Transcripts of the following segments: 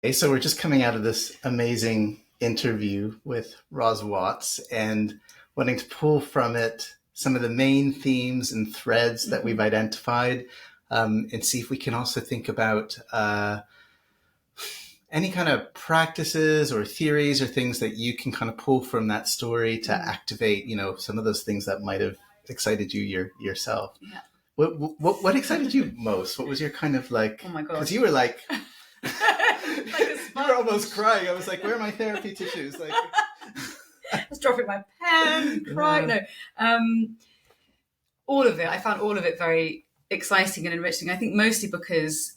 Okay, so we're just coming out of this amazing interview with Ros Watts and wanting to pull from it some of the main themes and threads that we've identified, and see if we can also think about any kind of practices or theories or things that you can kind of pull from that story to activate, some of those things that might have excited you yourself. Yeah. What excited you most? What was your kind of like? Oh my God. Because you were like, like a you were almost crying. I was like, where are my therapy tissues? Like, I was dropping my pen, crying. Yeah. No, all of it. I found all of it very exciting and enriching. I think mostly because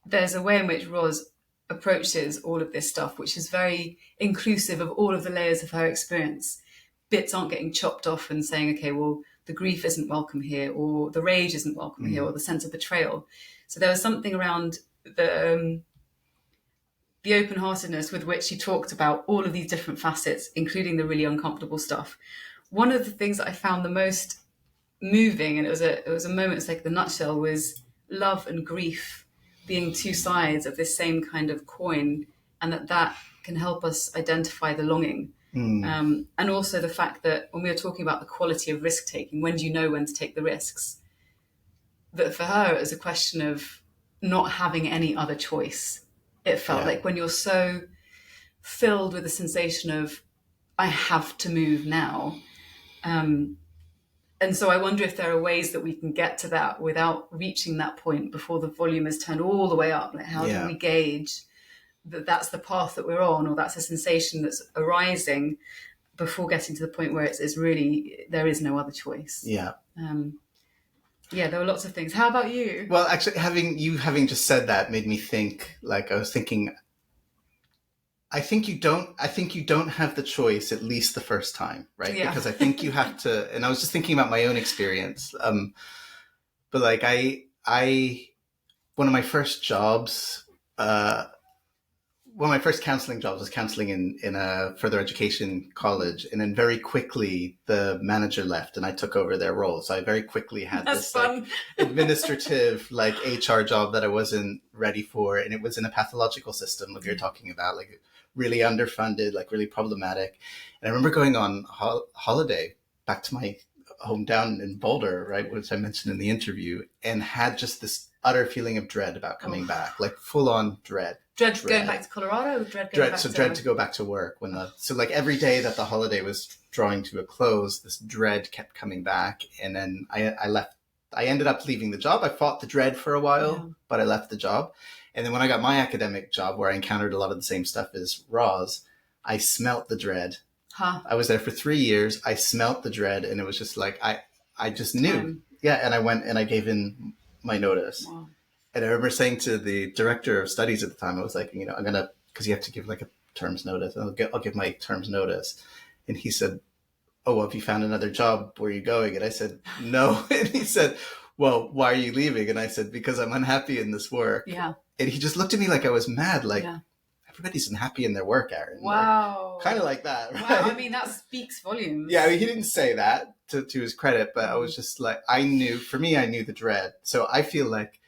there's a way in which Ros approaches all of this stuff, which is very inclusive of all of the layers of her experience. Bits aren't getting chopped off and saying, okay, well, the grief isn't welcome here, or the rage isn't welcome here, or the sense of betrayal. So there was something around the open-heartedness with which she talked about all of these different facets, including the really uncomfortable stuff. One of the things that I found the most moving, and it was a moment, it's like the nutshell, was love and grief being two sides of this same kind of coin, and that can help us identify the longing. And also the fact that when we were talking about the quality of risk taking, when do you know when to take the risks? That for her, it was a question of not having any other choice. It felt like when you're so filled with the sensation of, I have to move now. And so I wonder if there are ways that we can get to that without reaching that point before the volume is turned all the way up. Like, how do we gauge that that's the path that we're on, or that's a sensation that's arising before getting to the point where it's really, there is no other choice. Yeah. There were lots of things. How about you? Well, actually, having just said that made me think, like, I was thinking, I think you don't have the choice, at least the first time, right? Yeah. Because I think you have to, and I was just thinking about my own experience. But like one of my first jobs, one of my first counseling jobs was counseling in a further education college. And then very quickly the manager left and I took over their role. So I very quickly had this like administrative like HR job that I wasn't ready for. And it was in a pathological system, like you're talking about, like really underfunded, like really problematic. And I remember going on holiday back to my hometown in Boulder, right, which I mentioned in the interview, and had just this utter feeling of dread about coming back, like full on dread. Dread going back to Colorado? Dread to go back to work. So like every day that the holiday was drawing to a close, this dread kept coming back. And then I left. I ended up leaving the job. I fought the dread for a while, but I left the job. And then when I got my academic job, where I encountered a lot of the same stuff as Ros, I smelt the dread. I was there for 3 years. I smelt the dread, and it was just like, I just knew. And I went and I gave in my notice. Wow. And I remember saying to the director of studies at the time, I was like, I'm going to, because you have to give like a terms notice. I'll give my terms notice. And he said, oh, well, have you found another job? Where are you going? And I said, no. And he said, well, why are you leaving? And I said, because I'm unhappy in this work. Yeah. And he just looked at me like I was mad. Like, everybody's unhappy in their work, Aaron. Wow. Like, kind of like that. Right? Wow. I mean, that speaks volumes. Yeah. I mean, he didn't say that to his credit, but I was just like, I knew the dread. So I feel like,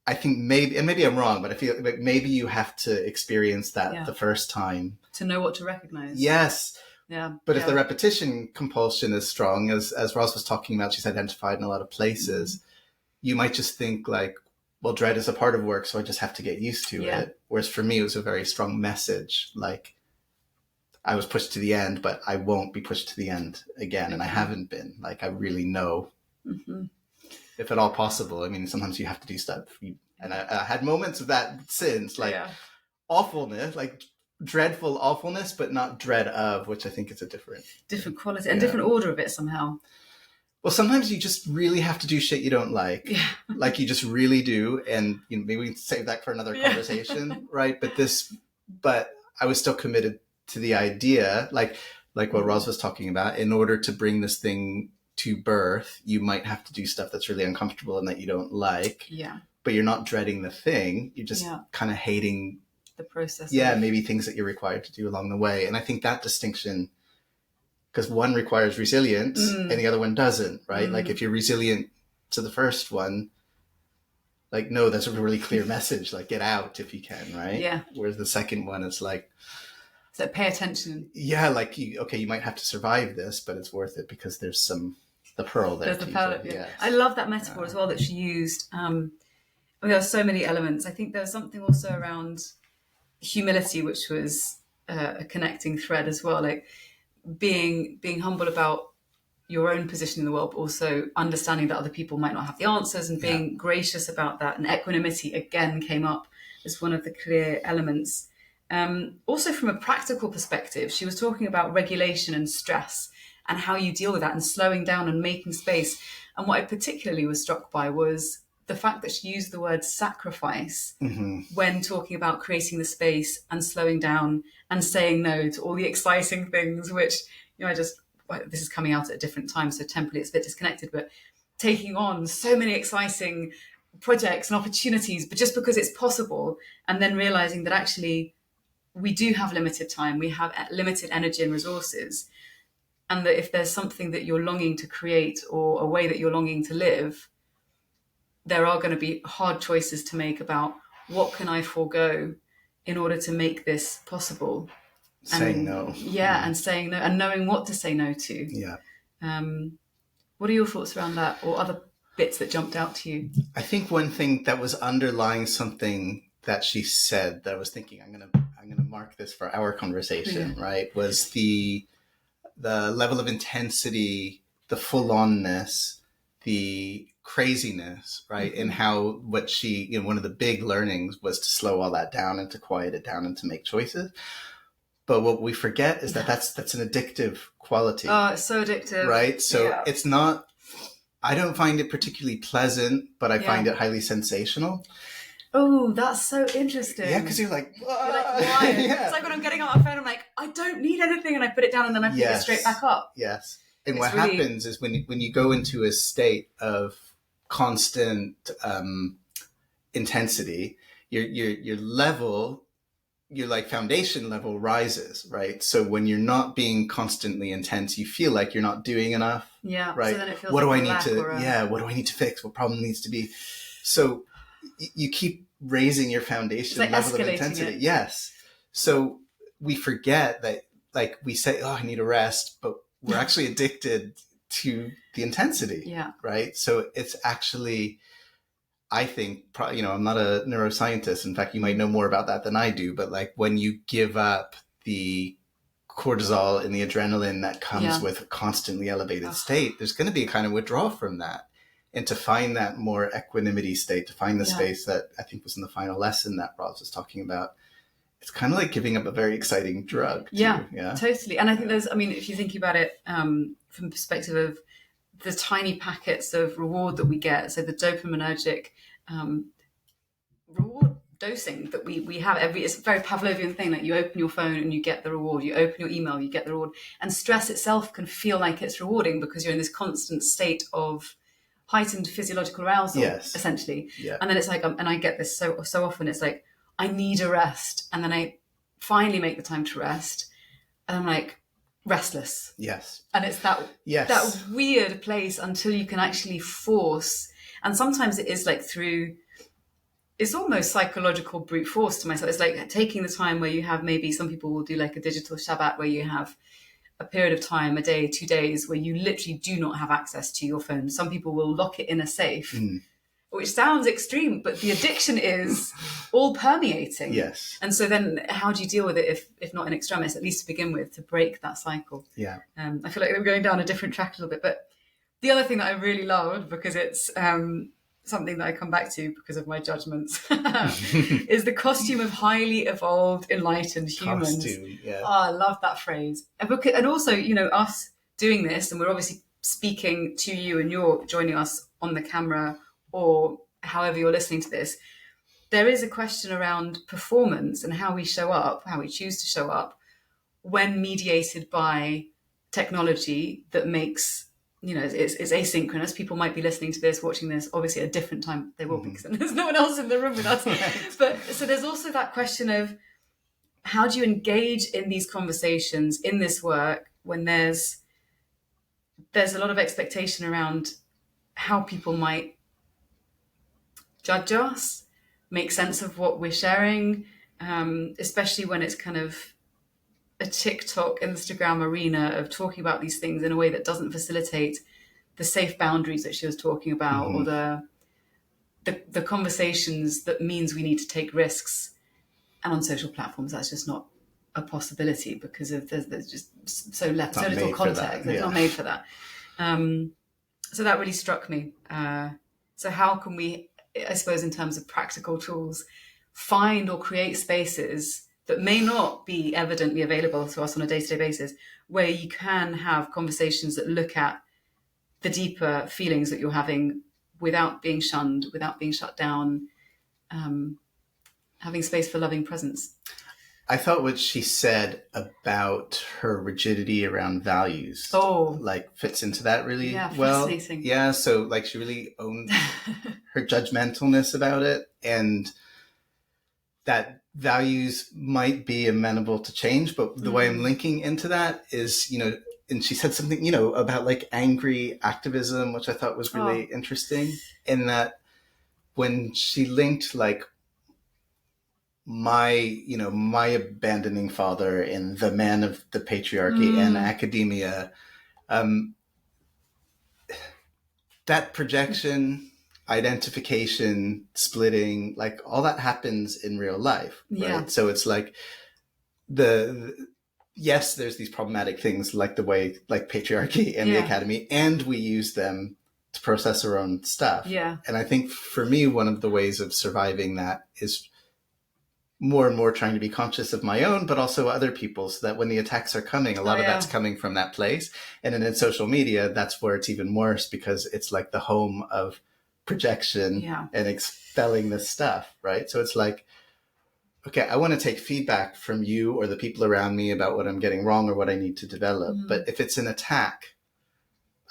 I think maybe I'm wrong, but I feel like maybe you have to experience that the first time to know what to recognize. Yes. Yeah. But if the repetition compulsion is strong, as Ros was talking about, she's identified in a lot of places, you might just think like, well, dread is a part of work, so I just have to get used to it. Whereas for me, it was a very strong message. Like, I was pushed to the end, but I won't be pushed to the end again. And I haven't been. Like, I really know. Mm-hmm. If at all possible. I mean, sometimes you have to do stuff. And I had moments of that since, like awfulness, like dreadful awfulness, but not dread of, which I think is a different quality and different order of it somehow. Well, sometimes you just really have to do shit you don't like. Yeah. Like you just really do. And maybe we can save that for another conversation, right? But I was still committed to the idea, like what Ros was talking about, in order to bring this thing to birth, you might have to do stuff that's really uncomfortable and that you don't like. Yeah. But you're not dreading the thing. You're just kind of hating the process. Yeah, maybe things that you're required to do along the way. And I think that distinction, because one requires resilience and the other one doesn't, right? Like if you're resilient to the first one, like, no, that's a really clear message. Like, get out if you can, right? Yeah. Whereas the second one is like, so pay attention. Yeah, like you might have to survive this, but it's worth it because there's the pearl there. There's the pearl. Yeah. Yes. I love that metaphor as well that she used. There are so many elements. I think there's something also around humility, which was a connecting thread as well. Like being humble about your own position in the world, but also understanding that other people might not have the answers and being gracious about that. And equanimity again came up as one of the clear elements. Also from a practical perspective, she was talking about regulation and stress and how you deal with that and slowing down and making space. And what I particularly was struck by was the fact that she used the word sacrifice when talking about creating the space and slowing down and saying no to all the exciting things, which, this is coming out at a different time, so temporarily it's a bit disconnected, but taking on so many exciting projects and opportunities, but just because it's possible, and then realizing that actually we do have limited time, we have limited energy and resources, and that if there's something that you're longing to create or a way that you're longing to live, there are going to be hard choices to make about what can I forego in order to make this possible. Saying no. Yeah, and saying no and knowing what to say no to. Yeah. What are your thoughts around that, or other bits that jumped out to you? I think one thing that was underlying something that she said that I was thinking, I'm gonna mark this for our conversation, right? Was the level of intensity, the full-onness, the craziness, right? And how what she, one of the big learnings was to slow all that down and to quiet it down and to make choices. But what we forget is that that's an addictive quality. Oh, it's so addictive. Right? So it's not, I don't find it particularly pleasant, but I find it highly sensational. Oh, that's so interesting. Yeah, because you're like, why? It's like when I'm getting out my phone, I'm like, I don't need anything, and I put it down and then I pick it straight back up. Yes. And what happens is when you go into a state of constant intensity, your level, your like foundation level rises, right? So when you're not being constantly intense, you feel like you're not doing enough. Yeah. Right. So then it feels what like do I need to fix? What problem needs to be? So you keep raising your foundation level of intensity. Yes. So we forget that, like we say, oh, I need a rest, but we're actually addicted to the intensity. Yeah. Right. So it's actually, I think, I'm not a neuroscientist. In fact, you might know more about that than I do. But like when you give up the cortisol and the adrenaline that comes with a constantly elevated state, there's going to be a kind of withdrawal from that. And to find that more equanimity state, to find the space that I think was in the final lesson that Ros was talking about, it's kind of like giving up a very exciting drug. Yeah, totally. And I think if you think about it from the perspective of the tiny packets of reward that we get, so the dopaminergic reward dosing that we have it's a very Pavlovian thing, like you open your phone and you get the reward, you open your email, you get the reward, and stress itself can feel like it's rewarding because you're in this constant state of heightened physiological arousal, essentially. Yeah. And then it's like, and I get this so often, it's like, I need a rest. And then I finally make the time to rest. And I'm like, restless. Yes. And it's that weird place until you can actually force. And sometimes it is like it's almost psychological brute force to myself. It's like taking the time where you have, maybe some people will do like a digital Shabbat where you have a period of time, a day, 2 days, where you literally do not have access to your phone. Some people will lock it in a safe, which sounds extreme, but the addiction is all permeating. Yes. And so then how do you deal with it if not in extremis, at least to begin with, to break that cycle? Yeah. I feel like we're going down a different track a little bit. But the other thing that I really loved, because it's something that I come back to because of my judgments, is the costume of highly evolved, enlightened humans. Costume, yeah. Oh, I love that phrase. And also, us doing this, and we're obviously speaking to you and you're joining us on the camera or however you're listening to this, there is a question around performance and how we show up, how we choose to show up when mediated by technology that makes, it's asynchronous. People might be listening to this, watching this, obviously at a different time. They will be, because there's no one else in the room with us. But so there's also that question of how do you engage in these conversations, in this work, when there's a lot of expectation around how people might judge us, make sense of what we're sharing, especially when it's kind of a TikTok, Instagram arena of talking about these things in a way that doesn't facilitate the safe boundaries that she was talking about, or the conversations that means we need to take risks. And on social platforms, that's just not a possibility because of there's just so little context. It's not made for that. So that really struck me. So how can we, I suppose, in terms of practical tools, find or create spaces that may not be evidently available to us on a day-to-day basis, where you can have conversations that look at the deeper feelings that you're having without being shunned, without being shut down, having space for loving presence. I thought what she said about her rigidity around values, like fits into that really well. Fascinating. Yeah, so like she really owned her judgmentalness about it, and that values might be amenable to change, but the way I'm linking into that is, and she said something, about like angry activism, which I thought was really interesting, in that when she linked like my abandoning father and the man of the patriarchy and academia, that projection, identification, splitting, like all that happens in real life, right? Yeah. So it's like yes, there's these problematic things like the way, like patriarchy and the academy, and we use them to process our own stuff. Yeah. And I think for me, one of the ways of surviving that is more and more trying to be conscious of my own, but also other people's, so that when the attacks are coming, a lot of that's coming from that place. And then in social media, that's where it's even worse, because it's like the home of projection and expelling this stuff, right? So it's like, okay, I want to take feedback from you or the people around me about what I'm getting wrong or what I need to develop. But if it's an attack,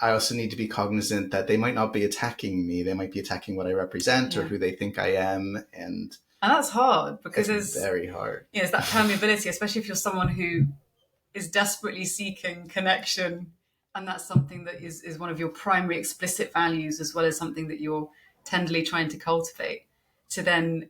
I also need to be cognizant that they might not be attacking me. They might be attacking what I represent or who they think I am. And that's hard, because it's very hard. It's that permeability, especially if you're someone who is desperately seeking connection, and that's something that is one of your primary explicit values, as well as something that you're tenderly trying to cultivate, to then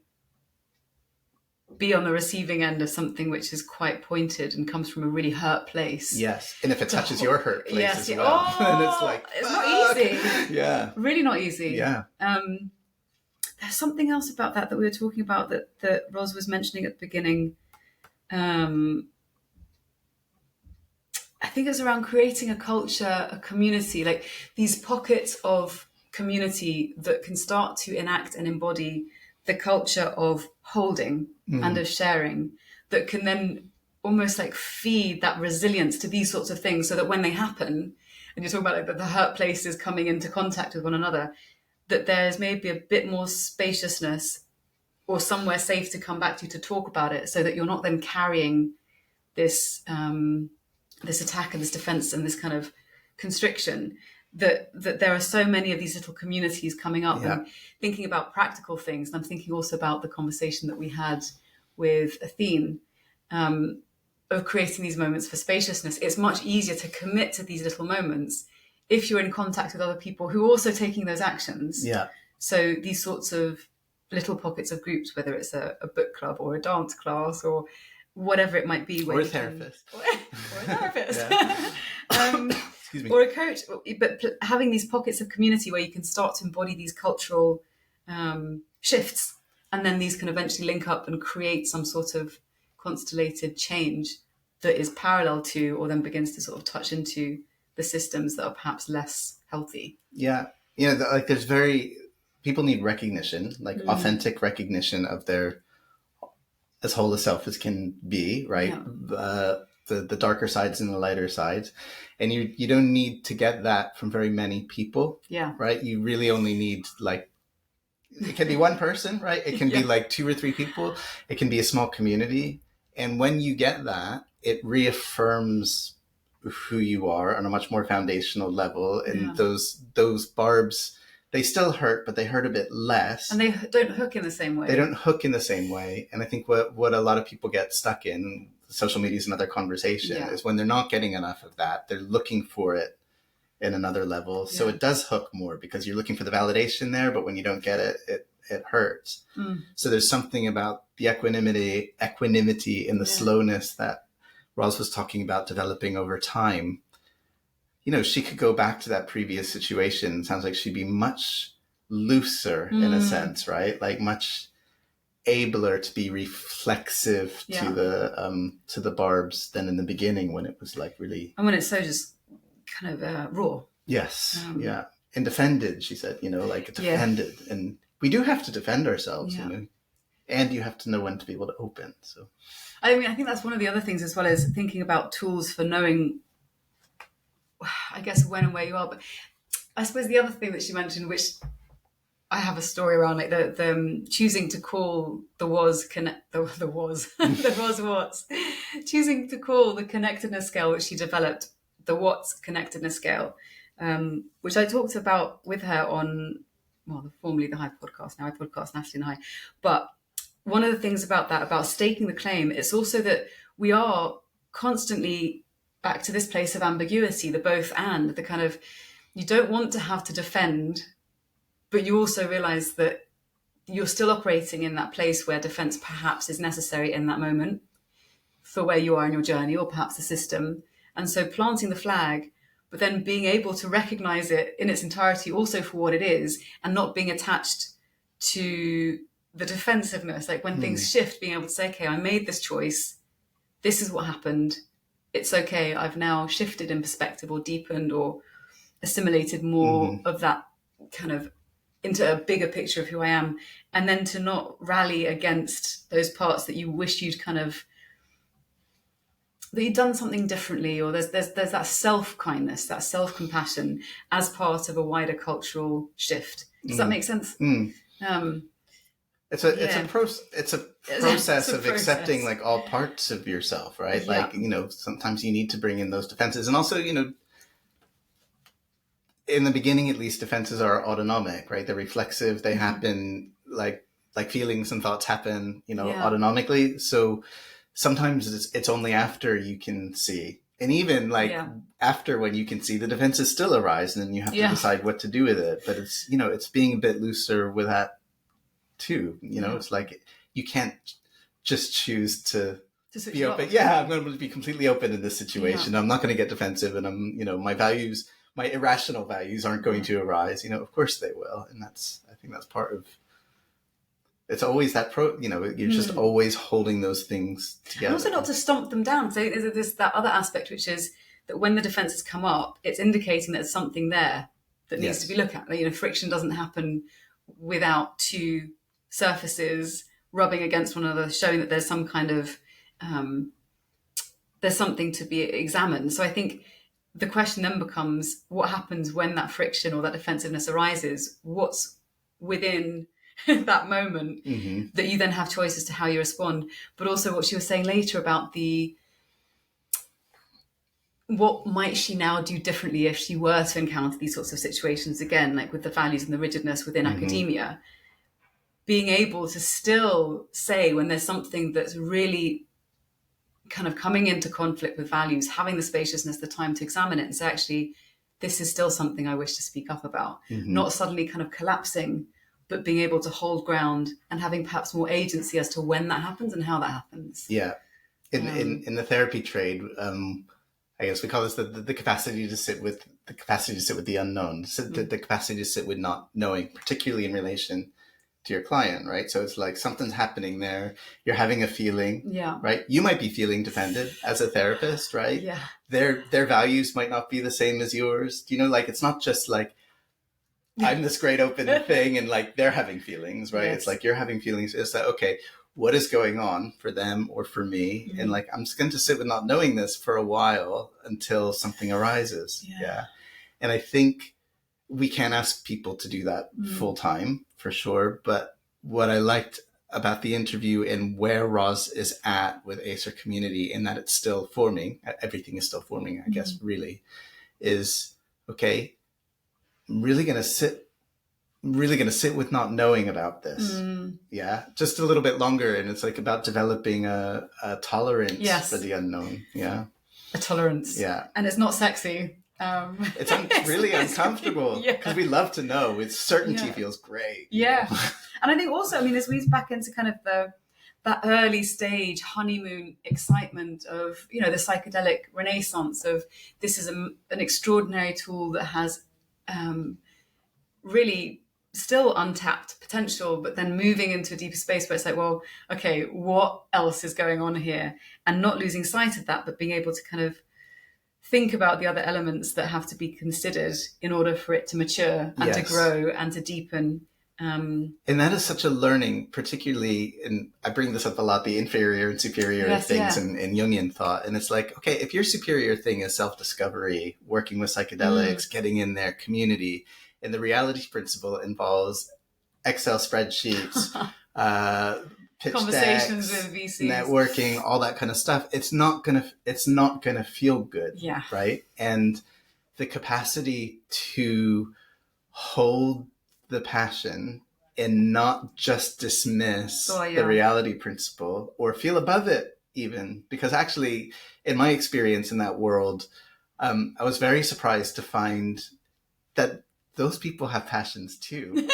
be on the receiving end of something which is quite pointed and comes from a really hurt place. Yes. And if it touches your hurt place as well, then it's like, it's not easy. Yeah. Really not easy. Yeah. There's something else about that we were talking about that Ros was mentioning at the beginning. I think it was around creating a culture, a community, like these pockets of community that can start to enact and embody the culture of holding and of sharing, that can then almost like feed that resilience to these sorts of things, so that when they happen, and you're talking about like the hurt places coming into contact with one another, that there's maybe a bit more spaciousness or somewhere safe to come back to talk about it, so that you're not then carrying this this attack and this defense and this kind of constriction, that there are so many of these little communities coming up. And thinking about practical things, and I'm thinking also about the conversation that we had with Athene, of creating these moments for spaciousness. It's much easier to commit to these little moments if you're in contact with other people who are also taking those actions. Yeah. So these sorts of little pockets of groups, whether it's a book club or a dance class or whatever it might be. Or a therapist. Or a therapist. Excuse me. Or a coach. But having these pockets of community where you can start to embody these cultural shifts, and then these can eventually link up and create some sort of constellated change that is parallel to, or then begins to sort of touch into, the systems that are perhaps less healthy. Yeah. Like people need recognition, like authentic recognition of their as whole a self as can be, right? Yeah. The darker sides and the lighter sides. And you don't need to get that from very many people. Yeah. Right? You really only need it can be one person, right? It can be like 2 or 3 people. It can be a small community. And when you get that, it reaffirms who you are on a much more foundational level. And those barbs, they still hurt, but they hurt a bit less. And they don't hook in the same way. They don't hook in the same way. And I think what a lot of people get stuck in, social media is another conversation, is when they're not getting enough of that, they're looking for it in another level. So it does hook more because you're looking for the validation there, but when you don't get it, it hurts. So there's something about the equanimity in the slowness that Ros was talking about developing over time. You know, she could go back to that previous situation. Sounds like she'd be much looser in a sense, right? Like much abler to be reflexive to the barbs than in the beginning when it was like really. And when it's so just kind of raw. Yes. And defended, she said, you know, like defended. And we do have to defend ourselves, you know, and you have to know when to be able to open. So, I mean, I think that's one of the other things, as well as thinking about tools for knowing, I guess, when and where you are. But I suppose the other thing that she mentioned, which I have a story around, like the choosing to call the Ros Watts, choosing to call the connectedness scale, which she developed, the Watts connectedness scale, which I talked about with her on, well, formerly the High podcast, now I podcast Nathalie and I. But one of the things about that, about staking the claim, it's also that we are constantly back to this place of ambiguity, the both and, the kind of, you don't want to have to defend, but you also realize that you're still operating in that place where defense perhaps is necessary in that moment for where you are in your journey, or perhaps the system. And so planting the flag, but then being able to recognize it in its entirety also for what it is, and not being attached to the defensiveness. Like when things shift, being able to say, okay, I made this choice. This is what happened. It's okay. I've now shifted in perspective, or deepened, or assimilated more of that kind of into a bigger picture of who I am. And then to not rally against those parts that you wish you'd kind of, that you've done something differently, or there's that self-kindness, that self-compassion as part of a wider cultural shift. Does that make sense? It's a process of accepting like all parts of yourself, right? Yeah. Like, you know, sometimes you need to bring in those defenses, and also, you know, in the beginning, at least, defenses are autonomic, right? They're reflexive. They happen like feelings and thoughts happen, you know, autonomically. So sometimes it's only after you can see, and even like after, when you can see, the defenses still arise, and then you have to decide what to do with it. But it's, you know, it's being a bit looser with that too. You know, it's like you can't just choose to be open. Yeah, I'm going to be completely open in this situation. I'm not going to get defensive, and I'm, you know, my values, my irrational values aren't going to arise. You know, of course they will, and I think that's part of. It's always that you know, you're just always holding those things together. And also not to stomp them down. So there's that other aspect, which is that when the defenses come up, it's indicating that there's something there that needs to be looked at. You know, friction doesn't happen without two surfaces rubbing against one another, showing that there's some kind of, there's something to be examined. So I think the question then becomes, what happens when that friction or that defensiveness arises? What's within that moment that you then have choices to how you respond? But also what she was saying later about what might she now do differently if she were to encounter these sorts of situations again, like with the values and the rigidness within academia, being able to still say when there's something that's really kind of coming into conflict with values, having the spaciousness, the time to examine it and say, actually, this is still something I wish to speak up about, not suddenly kind of collapsing, but being able to hold ground and having perhaps more agency as to when that happens and how that happens. Yeah. In the therapy trade, I guess we call this the capacity to sit with the unknown, the capacity to sit with not knowing, particularly in relation to your client, right? So it's like something's happening there. You're having a feeling, right? You might be feeling defended as a therapist, right? Yeah. Their values might not be the same as yours. You know, like it's not just like I'm this great open thing and like they're having feelings, right? It's like you're having feelings. It's like, okay, what is going on for them or for me? And like, I'm just going to sit with not knowing this for a while until something arises. Yeah. And I think we can ask people to do that full time for sure. But what I liked about the interview and where Ros is at with Acer community, in that it's still forming, everything is still forming, I guess, really, is, okay, I'm really going to sit with not knowing about this. Yeah. Just a little bit longer. And it's like about developing a tolerance for the unknown. Yeah. A tolerance. Yeah. And it's not sexy. It's really uncomfortable because we love to know. It's certainty feels great. Yeah. And I think also, I mean, this leads back into kind of that early stage honeymoon excitement of, the psychedelic renaissance of this is an extraordinary tool that has really still untapped potential, but then moving into a deeper space where it's like, well, okay, what else is going on here? And not losing sight of that, but being able to kind of think about the other elements that have to be considered in order for it to mature and to grow and to deepen. And that is such a learning, particularly in, I bring this up a lot, the inferior and superior things in Jungian thought. And it's like, okay, if your superior thing is self-discovery, working with psychedelics, getting in their community, and the reality principle involves Excel spreadsheets, pitch conversations decks, with VCs, networking, all that kind of stuff. It's not gonna feel good, right? And the capacity to hold the passion and not just dismiss the reality principle or feel above it even, because actually in my experience in that world, I was very surprised to find that those people have passions too.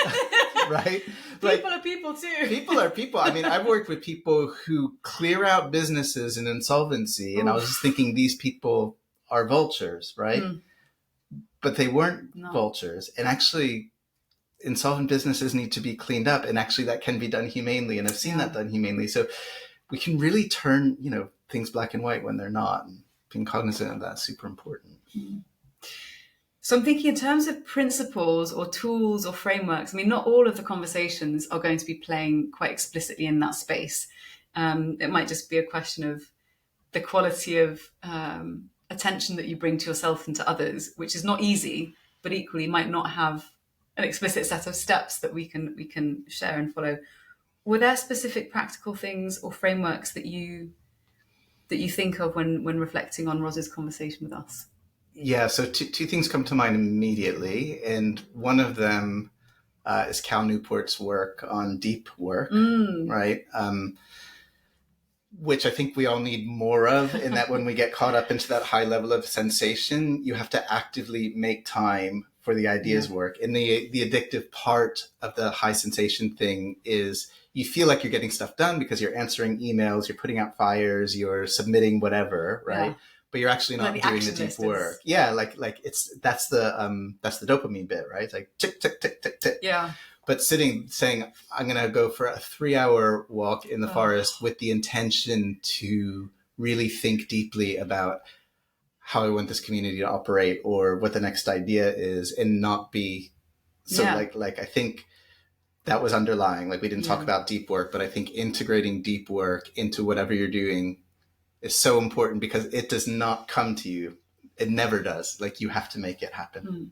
Right? People are people too. People are people. I mean, I've worked with people who clear out businesses in insolvency, and I was just thinking these people are vultures, right? But they weren't vultures. And actually, insolvent businesses need to be cleaned up, and actually that can be done humanely, and I've seen that done humanely. So we can really turn, things black and white when they're not, and being cognizant of that's super important. So I'm thinking in terms of principles or tools or frameworks, I mean, not all of the conversations are going to be playing quite explicitly in that space. It might just be a question of the quality of attention that you bring to yourself and to others, which is not easy, but equally might not have an explicit set of steps that we can share and follow. Were there specific practical things or frameworks that you think of when reflecting on Ros's conversation with us? Yeah, so two things come to mind immediately, and one of them is Cal Newport's work on deep work, right? Which I think we all need more of, in that when we get caught up into that high level of sensation, you have to actively make time for the ideas work. And the addictive part of the high sensation thing is you feel like you're getting stuff done because you're answering emails, you're putting out fires, you're submitting whatever, right? Yeah. But you're actually not doing the deep work. Yeah, like that's the dopamine bit, right? It's like tick, tick, tick, tick, tick. Yeah. But saying, I'm going to go for a 3-hour walk in the forest with the intention to really think deeply about how I want this community to operate or what the next idea is, and not be like I think that was underlying. Like we didn't talk about deep work, but I think integrating deep work into whatever you're doing is so important, because it does not come to you. It never does. Like you have to make it happen.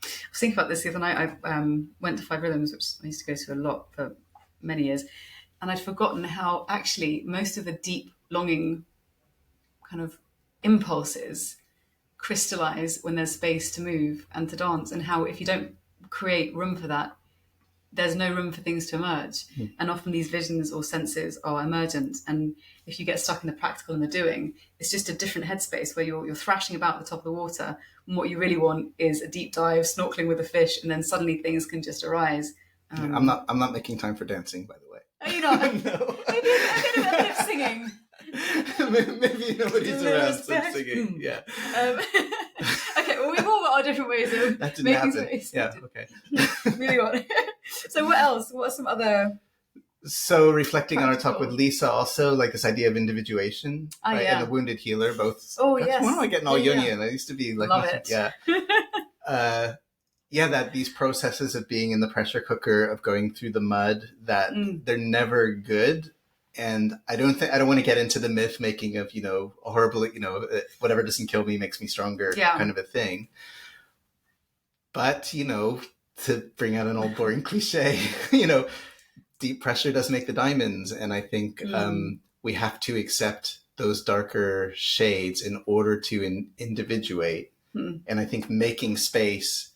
I was thinking about this the other night. I went to 5 Rhythms, which I used to go to a lot for many years, and I'd forgotten how actually most of the deep longing kind of impulses crystallize when there's space to move and to dance, and how if you don't create room for that, there's no room for things to emerge. And often these visions or senses are emergent, and if you get stuck in the practical and the doing, it's just a different headspace where you're thrashing about the top of the water, and what you really want is a deep dive, snorkeling with a fish, and then suddenly things can just arise. I'm not making time for dancing, by the way. Are you not? No. Maybe a bit of lip singing. Maybe nobody's around lip singing. Yeah. Okay, well, we've all got our different ways of that didn't making happen. space. Yeah, okay. Really want. So what else? What are some other... So reflecting on our talk with Lisa, also like this idea of individuation, right? And the wounded healer, both. Oh, yes. Why am I getting all Jungian? I used to be like, love it. Yeah. That these processes of being in the pressure cooker, of going through the mud, that they're never good. And I don't want to get into the myth making of, a horrible, whatever doesn't kill me makes me stronger kind of a thing. But, to bring out an old boring cliche, deep pressure does make the diamonds. And I think we have to accept those darker shades in order to individuate. And I think making space,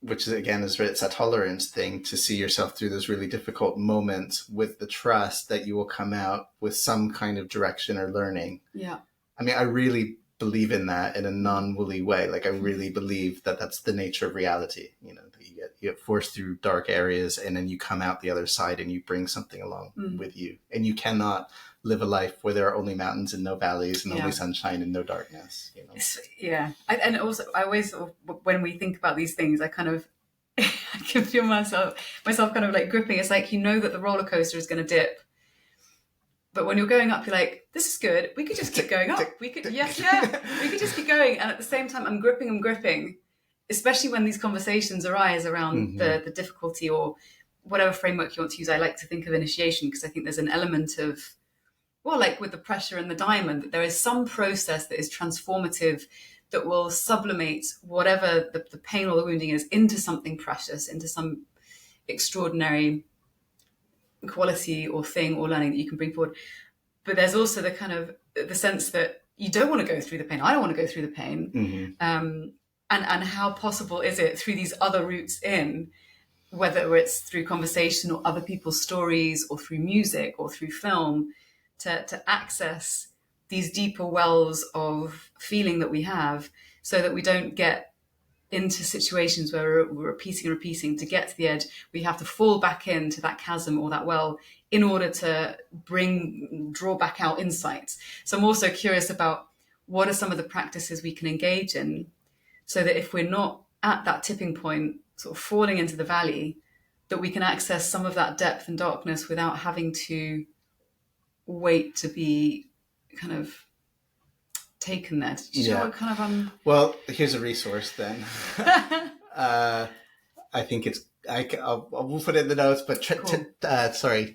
which is, again, it's a tolerance thing, to see yourself through those really difficult moments with the trust that you will come out with some kind of direction or learning. Yeah. I mean, I really believe in that in a non-woolly way. Like I really believe that that's the nature of reality. That you get forced through dark areas, and then you come out the other side and you bring something along with you. And you cannot live a life where there are only mountains and no valleys and only sunshine and no darkness. And also, I always, when we think about these things, I kind of I can feel myself kind of like gripping. It's like, that the roller coaster is going to dip. But when you're going up, you're like, this is good. We could just keep going up. We could, we could just keep going. And at the same time, I'm gripping, especially when these conversations arise around the difficulty or whatever framework you want to use. I like to think of initiation, because I think there's an element of, well, like with the pressure and the diamond, that there is some process that is transformative, that will sublimate whatever the pain or the wounding is into something precious, into some extraordinary quality or thing or learning that you can bring forward. But there's also the kind of the sense that you don't want to go through the pain. I don't want to go through the pain. And how possible is it through these other routes in, whether it's through conversation or other people's stories or through music or through film, to access these deeper wells of feeling that we have, so that we don't get into situations where we're repeating to get to the edge. We have to fall back into that chasm or that well in order to draw back out insights. So I'm also curious about what are some of the practices we can engage in, so that if we're not at that tipping point, sort of falling into the valley, that we can access some of that depth and darkness without having to wait to be kind of taken there. Do you know what kind of Well, here's a resource then. I think it's we'll put it in the notes, but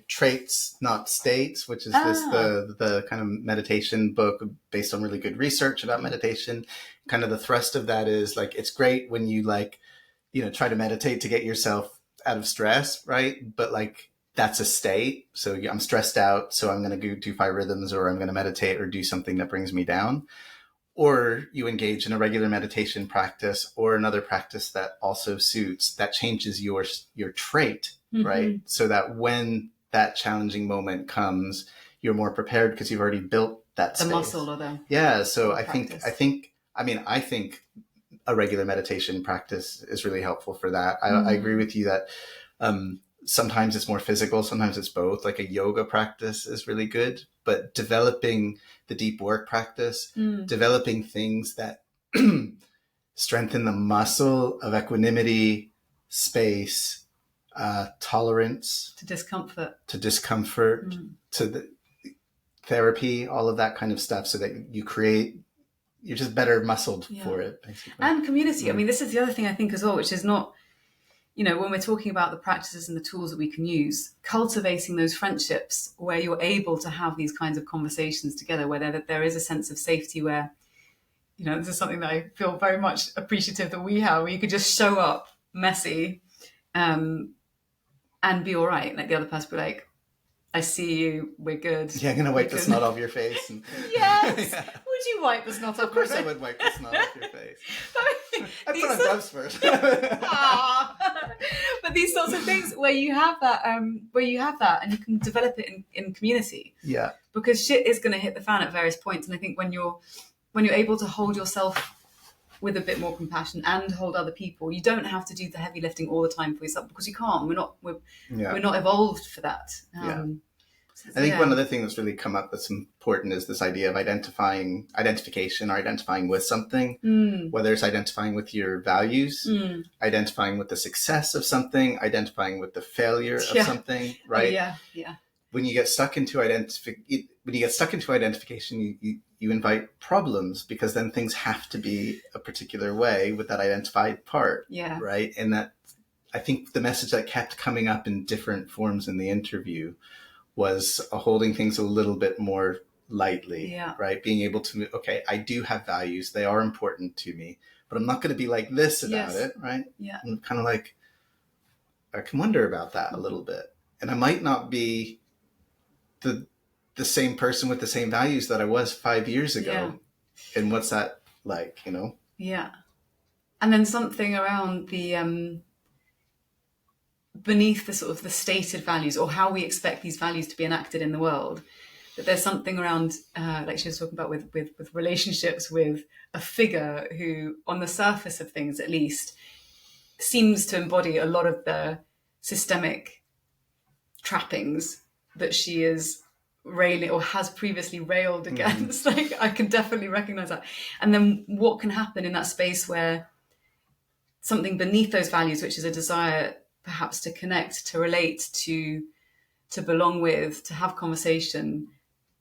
Traits Not States, which is the kind of meditation book based on really good research about meditation. Kind of the thrust of that is like, it's great when you try to meditate to get yourself out of stress, right? But like, that's a state. So I'm stressed out, so I'm going to go do 5 rhythms, or I'm going to meditate or do something that brings me down. Or you engage in a regular meditation practice or another practice that also suits, that changes your trait, right? So that when that challenging moment comes, you're more prepared because you've already built that space. The muscle or the So I practice. think a regular meditation practice is really helpful for that. I agree with you that sometimes it's more physical, sometimes it's both. Like a yoga practice is really good, but developing the deep work practice, developing things that strengthen the muscle of equanimity, space, tolerance to discomfort, to the therapy, all of that kind of stuff, so that you're just better muscled for it, basically. And community. I mean, this is the other thing I think as well, which is not, when we're talking about the practices and the tools that we can use, cultivating those friendships where you're able to have these kinds of conversations together, where there is a sense of safety, where, this is something that I feel very much appreciative that we have, where you could just show up messy and be all right. Like the other person be like, I see you, we're good. Yeah, I'm going to wipe the snot off your face. And... Yes. Yeah. Would you wipe the snot off? Of course I would wipe the snot off your face. I put on gloves first. But these sorts of things where you have that and you can develop it in community. Yeah. Because shit is going to hit the fan at various points. And I think when you're able to hold yourself with a bit more compassion and hold other people, you don't have to do the heavy lifting all the time for yourself, because you can't. We're not evolved for that. I think one other thing that's really come up that's important is this idea of identification, or identifying with something, whether it's identifying with your values, identifying with the success of something, identifying with the failure of something, right? When you get stuck into identification, you invite problems, because then things have to be a particular way with that identified part, right? And that, I think the message that kept coming up in different forms in the interview was holding things a little bit more lightly, right? Being able to, okay, I do have values. They are important to me, but I'm not going to be like this about it, right? Yeah. I'm kind of like, I can wonder about that a little bit. And I might not be the same person with the same values that I was 5 years ago. Yeah. And what's that like, Yeah. And then something around the, beneath the sort of the stated values, or how we expect these values to be enacted in the world, But there's something around, like she was talking about with relationships with a figure who, on the surface of things at least, seems to embody a lot of the systemic trappings that she is railing or has previously railed against. Like, I can definitely recognize that. And then what can happen in that space where something beneath those values, which is a desire perhaps to connect, to relate, to belong with, to have conversation,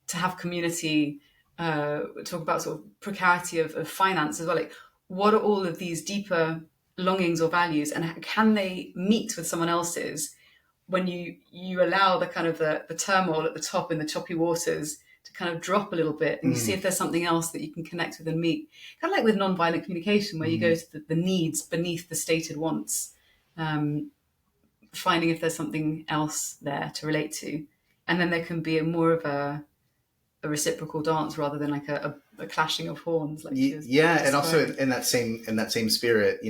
to have community, talk about sort of precarity of finance as well. Like, what are all of these deeper longings or values, and can they meet with someone else's when you allow the kind of the turmoil at the top in the choppy waters to kind of drop a little bit, and you see if there's something else that you can connect with and meet. Kind of like with nonviolent communication, where you go to the needs beneath the stated wants, finding if there's something else there to relate to. And then there can be more of a reciprocal dance rather than like a clashing of horns. Like and also in that same spirit,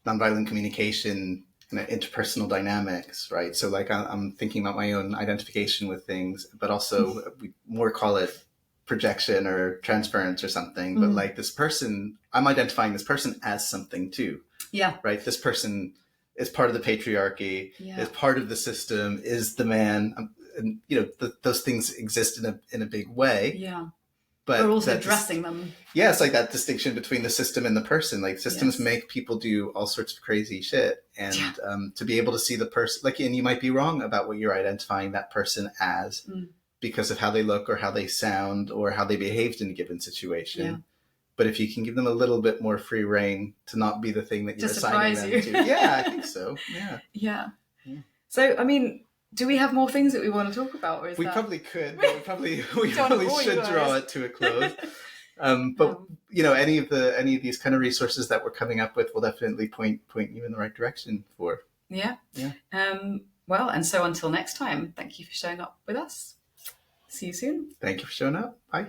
nonviolent communication, interpersonal dynamics, right? So like I'm thinking about my own identification with things, but also we more call it projection or transference or something. But like this person, I'm identifying this person as something too. Yeah. Right. This person is part of the patriarchy, is part of the system, is the man. And those things exist in a big way. Yeah. But we're also addressing them. Yeah, it's like that distinction between the system and the person. Like systems make people do all sorts of crazy shit, and to be able to see the person, like, and you might be wrong about what you're identifying that person as because of how they look or how they sound or how they behaved in a given situation. Yeah. But if you can give them a little bit more free reign to not be the thing that you're assigning them to, I think so. Yeah. So, I mean, do we have more things that we want to talk about? Or is probably could, but we probably should draw it to a close. But any of these kind of resources that we're coming up with will definitely point you in the right direction for. Yeah. Well, and so until next time, thank you for showing up with us. See you soon. Thank you for showing up. Bye.